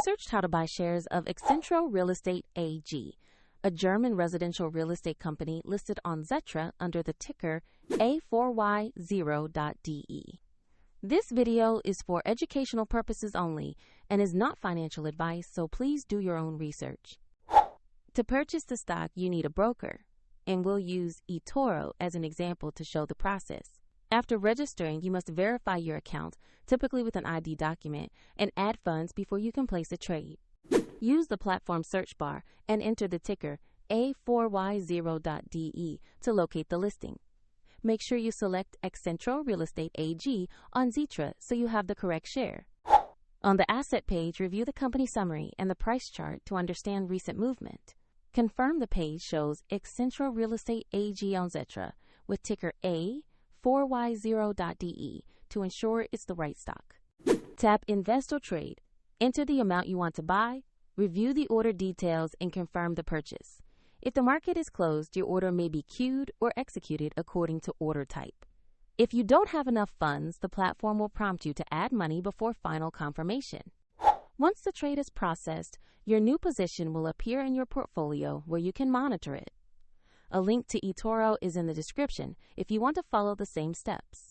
searched how to buy shares of Accentro Real Estate AG, a German residential real estate company listed on Xetra under the ticker A4Y0.de. This video is for educational purposes only and is not financial advice, so please do your own research. To purchase the stock, you need a broker, and we'll use eToro as an example to show the process. After registering, you must verify your account, typically with an ID document, and add funds before you can place a trade. Use the platform search bar and enter the ticker A4Y0.de to locate the listing. Make sure you select Accentro Real Estate AG on Xetra so you have the correct share. On the asset page, review the company summary and the price chart to understand recent movement. Confirm the page shows Accentro Real Estate AG on Xetra with ticker A4Y0.de to ensure it's the right stock. Tap Invest or Trade. Enter the amount you want to buy, review the order details, and confirm the purchase. If the market is closed, your order may be queued or executed according to order type. If you don't have enough funds, the platform will prompt you to add money before final confirmation. Once the trade is processed, your new position will appear in your portfolio where you can monitor it. A link to eToro is in the description if you want to follow the same steps.